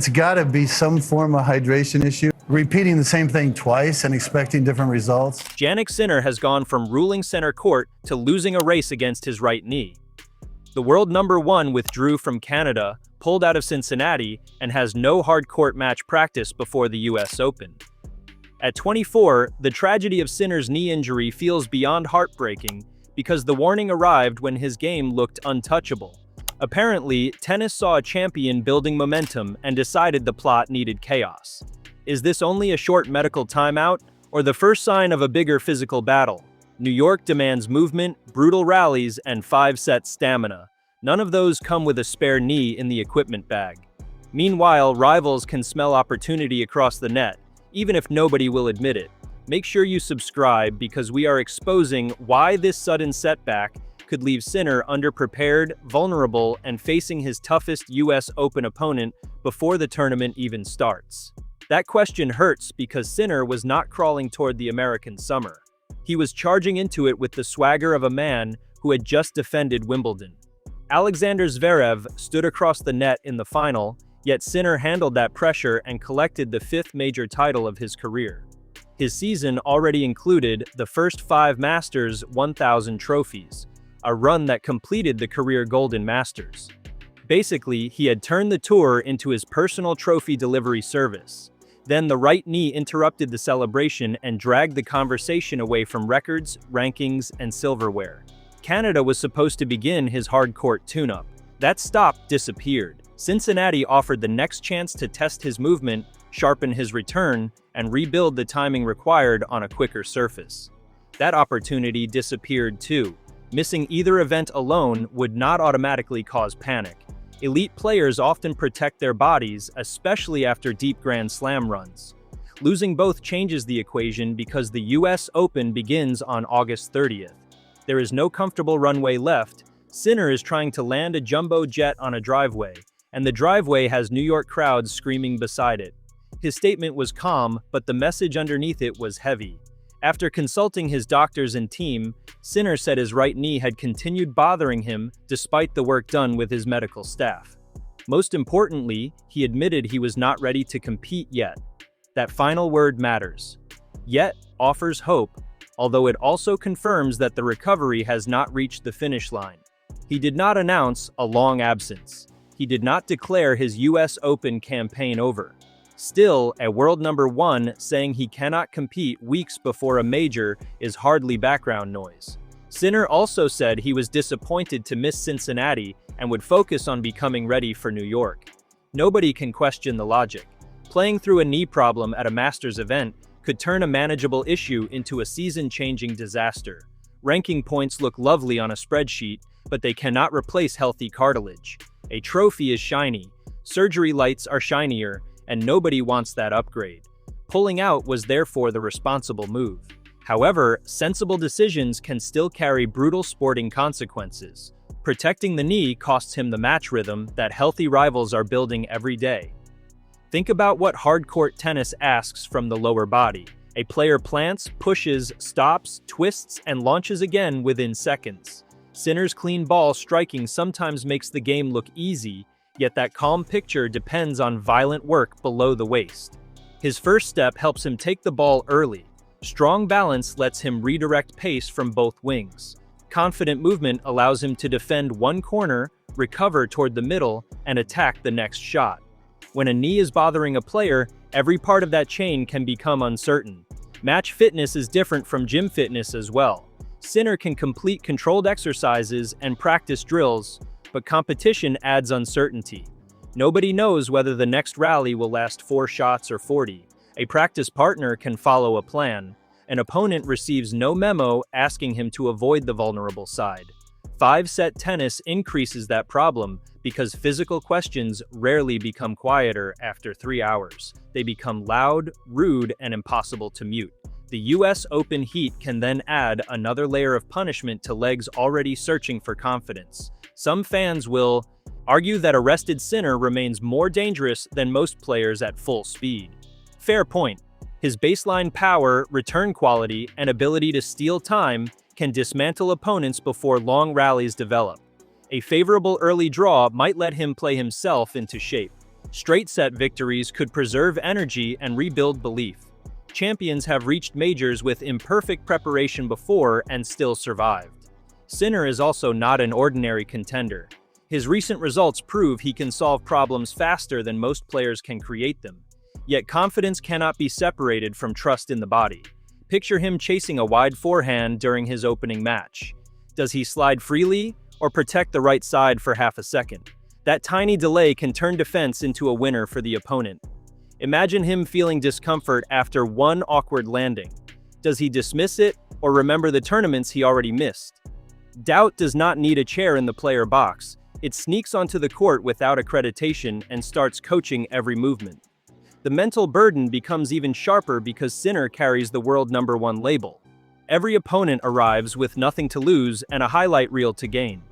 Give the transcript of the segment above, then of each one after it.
It's got to be some form of hydration issue. Repeating the same thing twice and expecting different results. Jannik Sinner has gone from ruling center court to losing a race against his right knee. The world number one withdrew from Canada, pulled out of Cincinnati, and has no hard court match practice before the US Open. At 24, the tragedy of Sinner's knee injury feels beyond heartbreaking because the warning arrived when his game looked untouchable. Apparently, tennis saw a champion building momentum and decided the plot needed chaos. Is this only a short medical timeout, or the first sign of a bigger physical battle? New York demands movement, brutal rallies, and 5-set stamina. None of those come with a spare knee in the equipment bag. Meanwhile, rivals can smell opportunity across the net, even if nobody will admit it. Make sure you subscribe because we are exposing why this sudden setback could leave Sinner underprepared, vulnerable, and facing his toughest US Open opponent before the tournament even starts. That question hurts because Sinner was not crawling toward the American summer. He was charging into it with the swagger of a man who had just defended Wimbledon. Alexander Zverev stood across the net in the final, yet Sinner handled that pressure and collected the 5th major title of his career. His season already included the first 5 Masters 1000 trophies, a run that completed the career Golden Masters. Basically, he had turned the tour into his personal trophy delivery service. Then the right knee interrupted the celebration and dragged the conversation away from records, rankings, and silverware. Canada was supposed to begin his hard court tune-up. That stop disappeared. Cincinnati offered the next chance to test his movement, sharpen his return, and rebuild the timing required on a quicker surface. That opportunity disappeared too. Missing either event alone would not automatically cause panic. Elite players often protect their bodies, especially after deep Grand Slam runs. Losing both changes the equation because the US Open begins on August 30th. There is no comfortable runway left. Sinner is trying to land a jumbo jet on a driveway, and the driveway has New York crowds screaming beside it. His statement was calm, but the message underneath it was heavy. After consulting his doctors and team, Sinner said his right knee had continued bothering him despite the work done with his medical staff. Most importantly, he admitted he was not ready to compete yet. That final word matters. Yet offers hope, although it also confirms that the recovery has not reached the finish line. He did not announce a long absence. He did not declare his US Open campaign over. Still, a world number one saying he cannot compete weeks before a major is hardly background noise. Sinner also said he was disappointed to miss Cincinnati and would focus on becoming ready for New York. Nobody can question the logic. Playing through a knee problem at a Masters event could turn a manageable issue into a season-changing disaster. Ranking points look lovely on a spreadsheet, but they cannot replace healthy cartilage. A trophy is shiny, surgery lights are shinier, and nobody wants that upgrade. Pulling out was therefore the responsible move. However, sensible decisions can still carry brutal sporting consequences. Protecting the knee costs him the match rhythm that healthy rivals are building every day. Think about what hard-court tennis asks from the lower body. A player plants, pushes, stops, twists, and launches again within seconds. Sinner's clean ball striking sometimes makes the game look easy, yet that calm picture depends on violent work below the waist. His first step helps him take the ball early. Strong balance lets him redirect pace from both wings. Confident movement allows him to defend one corner, recover toward the middle, and attack the next shot. When a knee is bothering a player, every part of that chain can become uncertain. Match fitness is different from gym fitness as well. Sinner can complete controlled exercises and practice drills, but competition adds uncertainty. Nobody knows whether the next rally will last 4 shots or 40. A practice partner can follow a plan. An opponent receives no memo asking him to avoid the vulnerable side. 5-set tennis increases that problem because physical questions rarely become quieter after 3 hours. They become loud, rude, and impossible to mute. The US Open heat can then add another layer of punishment to legs already searching for confidence. Some fans will argue that a rested Sinner remains more dangerous than most players at full speed. Fair point. His baseline power, return quality, and ability to steal time can dismantle opponents before long rallies develop. A favorable early draw might let him play himself into shape. Straight-set victories could preserve energy and rebuild belief. Champions have reached majors with imperfect preparation before and still survived. Sinner is also not an ordinary contender. His recent results prove he can solve problems faster than most players can create them. Yet confidence cannot be separated from trust in the body. Picture him chasing a wide forehand during his opening match. Does he slide freely or protect the right side for half a second? That tiny delay can turn defense into a winner for the opponent. Imagine him feeling discomfort after one awkward landing. Does he dismiss it or remember the tournaments he already missed? Doubt does not need a chair in the player box. It sneaks onto the court without accreditation and starts coaching every movement. The mental burden becomes even sharper because Sinner carries the world #1 label. Every opponent arrives with nothing to lose and a highlight reel to gain.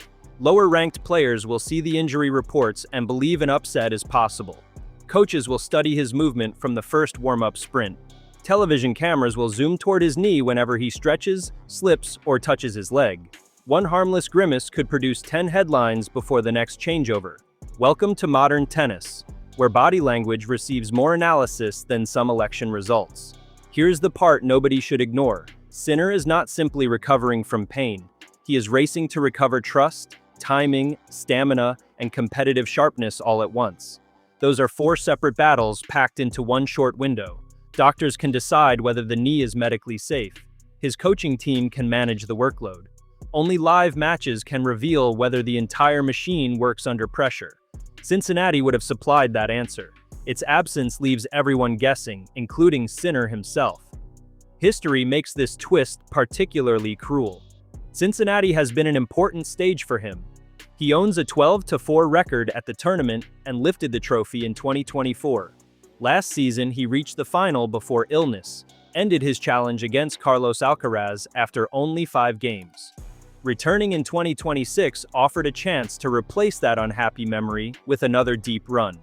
Lower-ranked players will see the injury reports and believe an upset is possible. Coaches will study his movement from the first warm-up sprint. Television cameras will zoom toward his knee whenever he stretches, slips, or touches his leg. One harmless grimace could produce 10 headlines before the next changeover. Welcome to modern tennis, where body language receives more analysis than some election results. Here's the part nobody should ignore. Sinner is not simply recovering from pain. He is racing to recover trust, timing, stamina, and competitive sharpness all at once. Those are 4 separate battles packed into one short window. Doctors can decide whether the knee is medically safe. His coaching team can manage the workload. Only live matches can reveal whether the entire machine works under pressure. Cincinnati would have supplied that answer. Its absence leaves everyone guessing, including Sinner himself. History makes this twist particularly cruel. Cincinnati has been an important stage for him. He owns a 12-4 record at the tournament and lifted the trophy in 2024. Last season, he reached the final before illness, ended his challenge against Carlos Alcaraz after only 5 games. Returning in 2026 offered a chance to replace that unhappy memory with another deep run.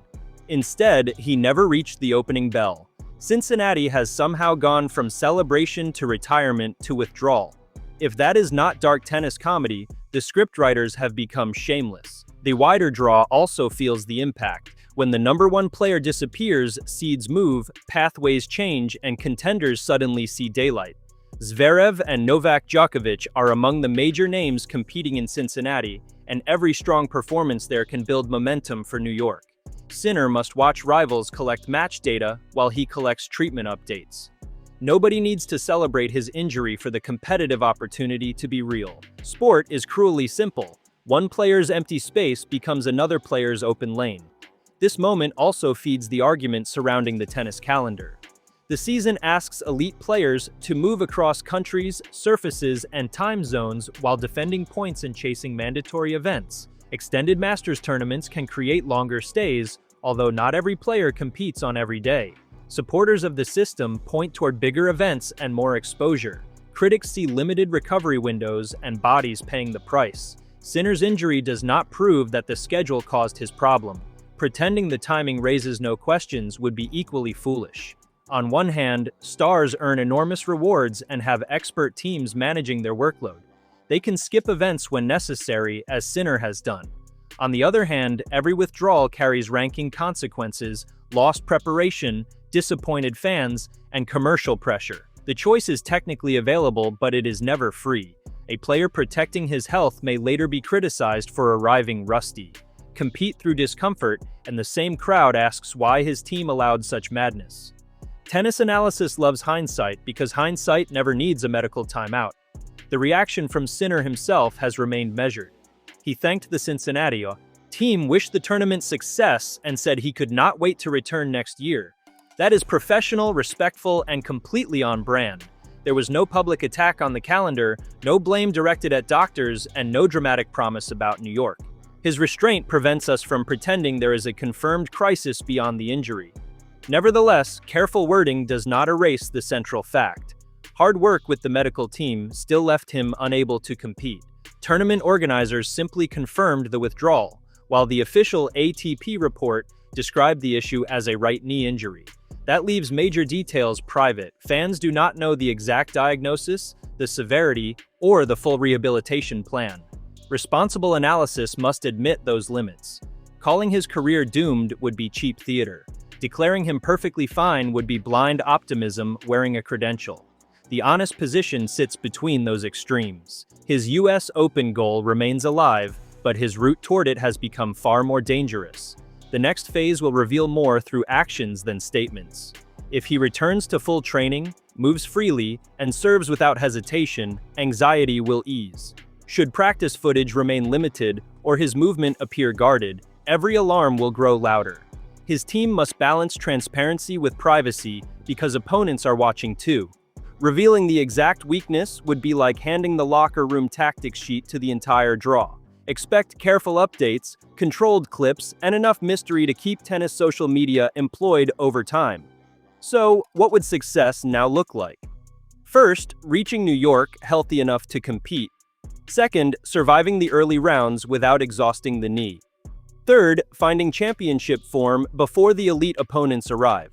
Instead, he never reached the opening bell. Cincinnati has somehow gone from celebration to retirement to withdrawal. If that is not dark tennis comedy, the scriptwriters have become shameless. The wider draw also feels the impact. When the #1 player disappears, seeds move, pathways change, and contenders suddenly see daylight. Zverev and Novak Djokovic are among the major names competing in Cincinnati, and every strong performance there can build momentum for New York. Sinner must watch rivals collect match data while he collects treatment updates. Nobody needs to celebrate his injury for the competitive opportunity to be real. Sport is cruelly simple. One player's empty space becomes another player's open lane. This moment also feeds the argument surrounding the tennis calendar. The season asks elite players to move across countries, surfaces, and time zones while defending points and chasing mandatory events. Extended Masters tournaments can create longer stays, although not every player competes on every day. Supporters of the system point toward bigger events and more exposure. Critics see limited recovery windows and bodies paying the price. Sinner's injury does not prove that the schedule caused his problem. Pretending the timing raises no questions would be equally foolish. On one hand, stars earn enormous rewards and have expert teams managing their workload. They can skip events when necessary, as Sinner has done. On the other hand, every withdrawal carries ranking consequences, lost preparation, disappointed fans, and commercial pressure. The choice is technically available, but it is never free. A player protecting his health may later be criticized for arriving rusty. Compete through discomfort, and the same crowd asks why his team allowed such madness. Tennis analysis loves hindsight because hindsight never needs a medical timeout. The reaction from Sinner himself has remained measured. He thanked the Cincinnati team, wished the tournament success, and said he could not wait to return next year. That is professional, respectful, and completely on brand. There was no public attack on the calendar, no blame directed at doctors, and no dramatic promise about New York. His restraint prevents us from pretending there is a confirmed crisis beyond the injury. Nevertheless, careful wording does not erase the central fact. Hard work with the medical team still left him unable to compete. Tournament organizers simply confirmed the withdrawal, while the official ATP report described the issue as a right knee injury. That leaves major details private. Fans do not know the exact diagnosis, the severity, or the full rehabilitation plan. Responsible analysis must admit those limits. Calling his career doomed would be cheap theater. Declaring him perfectly fine would be blind optimism wearing a credential. The honest position sits between those extremes. His US Open goal remains alive, but his route toward it has become far more dangerous. The next phase will reveal more through actions than statements. If he returns to full training, moves freely, and serves without hesitation, anxiety will ease. Should practice footage remain limited or his movement appear guarded, every alarm will grow louder. His team must balance transparency with privacy because opponents are watching too. Revealing the exact weakness would be like handing the locker room tactics sheet to the entire draw. Expect careful updates, controlled clips, and enough mystery to keep tennis social media employed over time. So, what would success now look like? First, reaching New York healthy enough to compete. Second, surviving the early rounds without exhausting the knee. Third, finding championship form before the elite opponents arrive.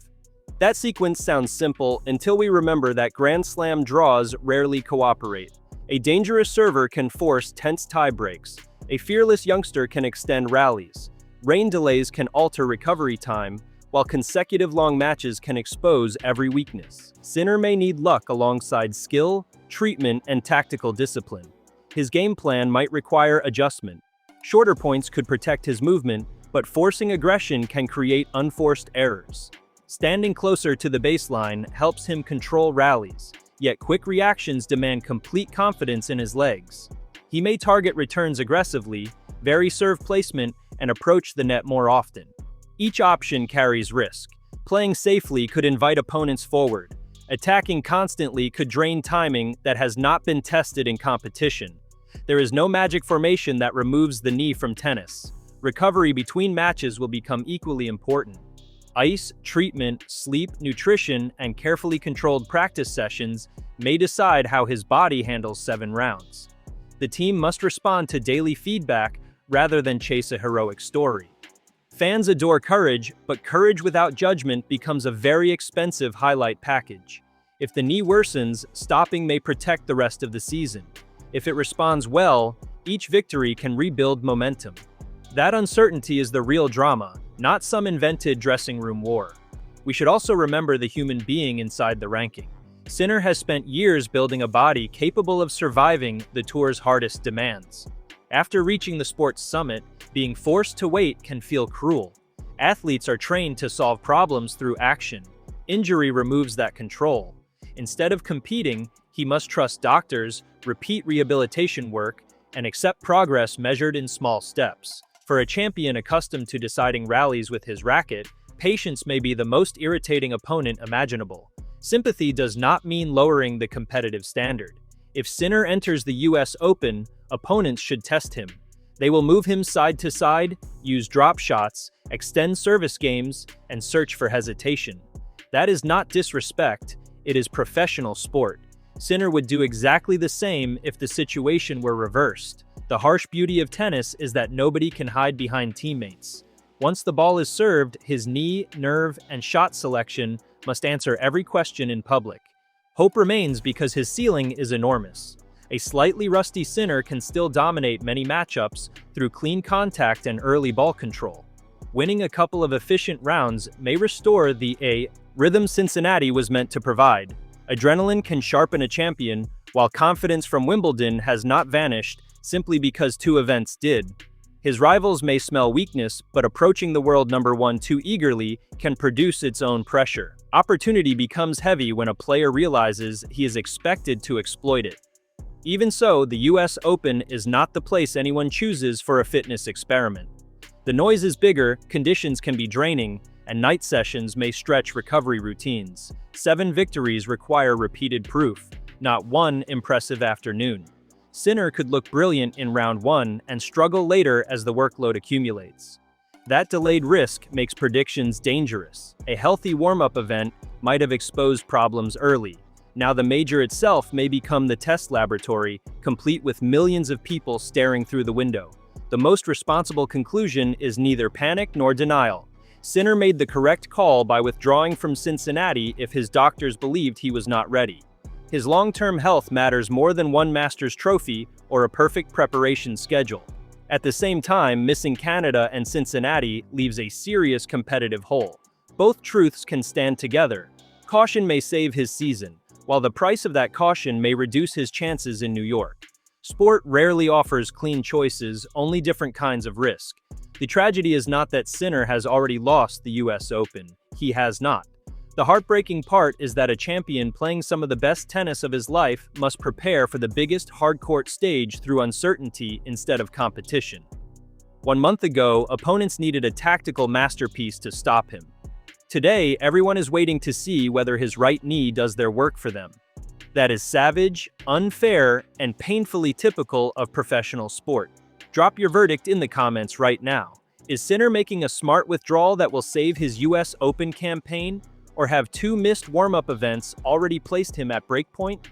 That sequence sounds simple until we remember that Grand Slam draws rarely cooperate. A dangerous server can force tense tie-breaks. A fearless youngster can extend rallies. Rain delays can alter recovery time, while consecutive long matches can expose every weakness. Sinner may need luck alongside skill, treatment, and tactical discipline. His game plan might require adjustment. Shorter points could protect his movement, but forcing aggression can create unforced errors. Standing closer to the baseline helps him control rallies, yet quick reactions demand complete confidence in his legs. He may target returns aggressively, vary serve placement, and approach the net more often. Each option carries risk. Playing safely could invite opponents forward. Attacking constantly could drain timing that has not been tested in competition. There is no magic formation that removes the knee from tennis. Recovery between matches will become equally important. Ice, treatment, sleep, nutrition, and carefully controlled practice sessions may decide how his body handles 7 rounds. The team must respond to daily feedback rather than chase a heroic story. Fans adore courage, but courage without judgment becomes a very expensive highlight package. If the knee worsens, stopping may protect the rest of the season. If it responds well, each victory can rebuild momentum. That uncertainty is the real drama, not some invented dressing room war. We should also remember the human being inside the ranking. Sinner has spent years building a body capable of surviving the tour's hardest demands. After reaching the sport's summit, being forced to wait can feel cruel. Athletes are trained to solve problems through action. Injury removes that control. Instead of competing, he must trust doctors, repeat rehabilitation work, and accept progress measured in small steps. For a champion accustomed to deciding rallies with his racket, patience may be the most irritating opponent imaginable. Sympathy does not mean lowering the competitive standard. If Sinner enters the US Open, opponents should test him. They will move him side to side, use drop shots, extend service games, and search for hesitation. That is not disrespect, it is professional sport. Sinner would do exactly the same if the situation were reversed. The harsh beauty of tennis is that nobody can hide behind teammates. Once the ball is served, his knee, nerve, and shot selection must answer every question in public. Hope remains because his ceiling is enormous. A slightly rusty Sinner can still dominate many matchups through clean contact and early ball control. Winning a couple of efficient rounds may restore the rhythm Cincinnati was meant to provide. Adrenaline can sharpen a champion, while confidence from Wimbledon has not vanished simply because 2 events did. His rivals may smell weakness, but approaching the world number 1 too eagerly can produce its own pressure. Opportunity becomes heavy when a player realizes he is expected to exploit it. Even so, the US Open is not the place anyone chooses for a fitness experiment. The noise is bigger, conditions can be draining, and night sessions may stretch recovery routines. 7 victories require repeated proof, not one impressive afternoon. Sinner could look brilliant in round 1 and struggle later as the workload accumulates. That delayed risk makes predictions dangerous. A healthy warm-up event might have exposed problems early. Now the major itself may become the test laboratory, complete with millions of people staring through the window. The most responsible conclusion is neither panic nor denial. Sinner made the correct call by withdrawing from Cincinnati if his doctors believed he was not ready. His long-term health matters more than one Masters trophy or a perfect preparation schedule. At the same time, missing Canada and Cincinnati leaves a serious competitive hole. Both truths can stand together. Caution may save his season, while the price of that caution may reduce his chances in New York. Sport rarely offers clean choices, only different kinds of risk. The tragedy is not that Sinner has already lost the US Open. He has not. The heartbreaking part is that a champion playing some of the best tennis of his life must prepare for the biggest hard-court stage through uncertainty instead of competition. 1 month ago, opponents needed a tactical masterpiece to stop him. Today, everyone is waiting to see whether his right knee does their work for them. That is savage, unfair, and painfully typical of professional sport. Drop your verdict in the comments right now. Is Sinner making a smart withdrawal that will save his US Open campaign? Or have 2 missed warm-up events already placed him at breakpoint?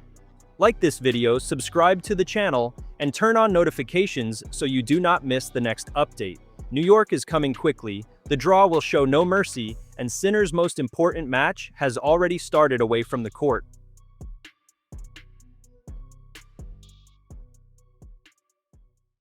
Like this video, subscribe to the channel, and turn on notifications so you do not miss the next update. New York is coming quickly, the draw will show no mercy, and Sinner's most important match has already started away from the court.